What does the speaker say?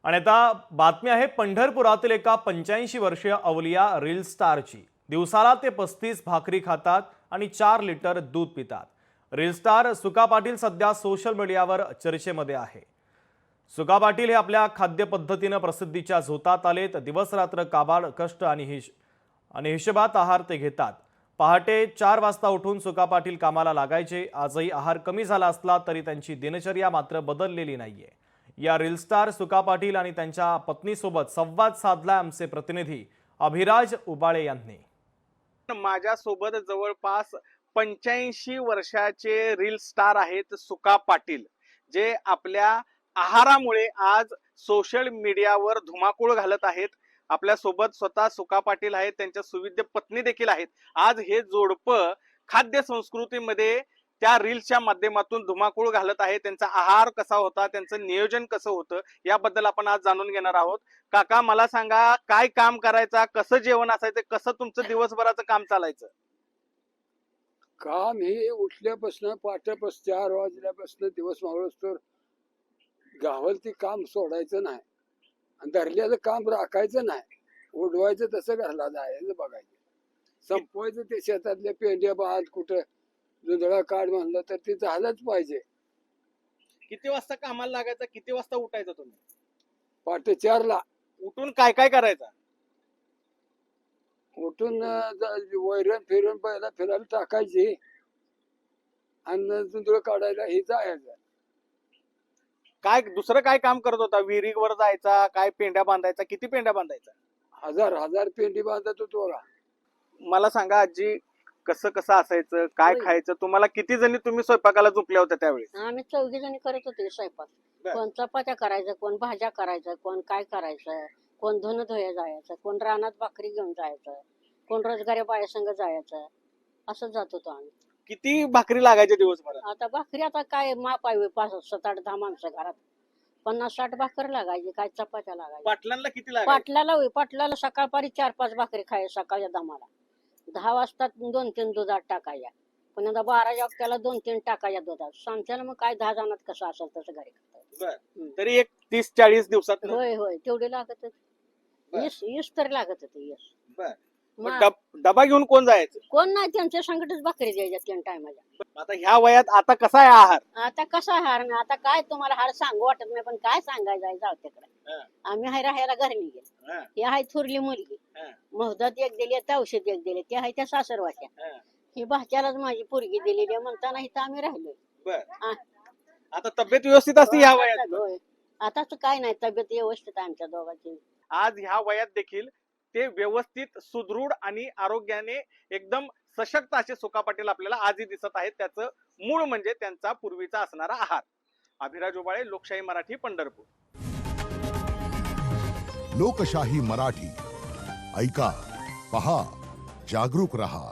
आणि आता बातमी आहे पंढरपुरातील एका 85 वर्षीय अवलिया रील स्टारची। दिवसाला ते 35 भाकरी खातात आणि 4 लिटर दूध पितात। रील स्टार सुका पाटील सध्या सोशल मीडियावर चर्चेमध्ये आहे। सुका पाटील हे आपल्या खाद्य पद्धतीने प्रसिद्धीच्या झोतात आलेत। दिवस रात्र काबाड कष्ट आणि हिशोबात आहार ते घेतात। पहाटे 4 वाजता उठून सुका पाटील कामाला लागायचे। आजही आहार कमी झाला असला तरी त्यांची दिनचर्या मात्र बदललेली नाहीये। या रील स्टार सुका पाटील आणि त्यांच्या पत्नीसोबत संवाद साधला आमचे प्रतिनिधी अभिराज उबाळे यांनी। माझ्यासोबत जवळपास 85 वर्षाचे रील स्टार आहेत सुका पाटील, जे आपल्या आहारामुळे आज सोशल मीडियावर धुमाकूळ घालत आहेत। आपल्या सोबत स्वतः सुका पाटील आहेत, त्यांच्या सुविद्य पत्नी देखील आहेत। आज हे जोडपं खाद्य संस्कृतीमध्ये त्या रील्सच्या माध्यमातून धुमाकूळ घालत आहे। त्यांचा आहार कसा होता, त्यांचं नियोजन कसं होतं, याबद्दल आपण आज जाणून घेणार आहोत। काका, मला सांगा, काय काम करायचा, कसं जेवण असायचं, कसं तुमचं दिवसभराचं काम चालायचं? काम हे उठल्यापासून पाट्यापासून 4 वाजल्यापासून दिवस मावळस्तोवर गावाल ते काम सोडायचं नाही आणि धरल्याचं काम राखायचं नाही। उडवायचं तसं घरला जायचं, बघायचं, संपवायचं। ते शेतातल्या पेंड्या बांध, कुठं जुंधळा काढ म्हणलं तर ते झालंच पाहिजे। किती वाजता कामाला लागायचं, किती वाजता उठायचं तुम्ही? पाटे 4ला उठून काय काय करायचं? उठून वैरण फिरून पहिला फिरायला टाकायची आणि जुंधळ काढायला हे जायचं। काय दुसरं काय काम करत होता? विहिरीवर जायचा, काय पेंड्या बांधायचा? किती पेंड्या बांधायचा? हजार पेंडी बांधत होतो बघा। मला सांगा आजी, कसं कसं असायचं, काय खायचं? तुम्हाला किती जणी तुम्ही स्वयंपाकाला झोपल्या होत्या त्यावेळी? आम्ही 4 जणी करत होते स्वयंपाक। कोण चपात्या करायचं, कोण भाज्या करायचं, कोण काय करायचं, कोण धुणं धुया जायचं, कोण रानात भाकरी घेऊन जायचं, कोण रोजगारी बायासंग जायचं, असं जात होतो आम्ही। किती भाकरी लागायच्या दिवसभरात? आता भाकरी आता काय माप आहे, 5, 7, 8, 10 माणसं घरात, 50-60 भाकर लागायची, काय चपात्या लागायच्या। पाटलांना किती लागायच्या? पाटलाला सकाळपारी 4-5 भाकरी खायच्या सकाळच्या दमाला। 10 वाजता 2-3 दुधात टाकायच्या, पण आता 12 वाजताला 2-3 टाकायच्या दुधात। सांगताना मग काय 10 जणात कसं असेल तसं घरी खायचं। तरी एक 30-40 दिवसात? होय, तेवढे लागत होते। 20 तर लागत होते। डबा घेऊन कोण जायचं? कोण नाही, त्यांच्या संकटच भाकरी द्यायच्या 3 टायमाच्या। आता ह्या वयात आता कसा आहे आहार? आता कसा हार नाही, आता काय तुम्हाला हार सांगू वाटत नाही, पण काय सांगायचं जाऊ तिकडे। आम्ही हाय राहायला घरी गेलो। ही आहे थोरली मुलगी, मोहदात एक दिली, औषध एक दिले, ते आहे त्या सासरवाच्या। ही भाच्यालाच माझी पोरगी दिलेली आहे, म्हणताना इथं आम्ही राहिलोय। आता तब्येत व्यवस्थित असते ह्या वयात? होय, आताच काय नाही, तब्येत व्यवस्थित आहे आमच्या दोघांची। आज ह्या वयात देखील ते व्यवस्थित, सुदृढ आणि आरोग्याने एकदम सशक्त असे सुका पाटील आपल्याला आजही दिसत आहेत। त्याचं मूळ म्हणजे त्यांचा पूर्वीचा असणारा आहार। अभिराज उबाळे, लोकशाही मराठी, पंढरपूर। लोकशाही मराठी, ऐका, पहा, जागरूक रहा।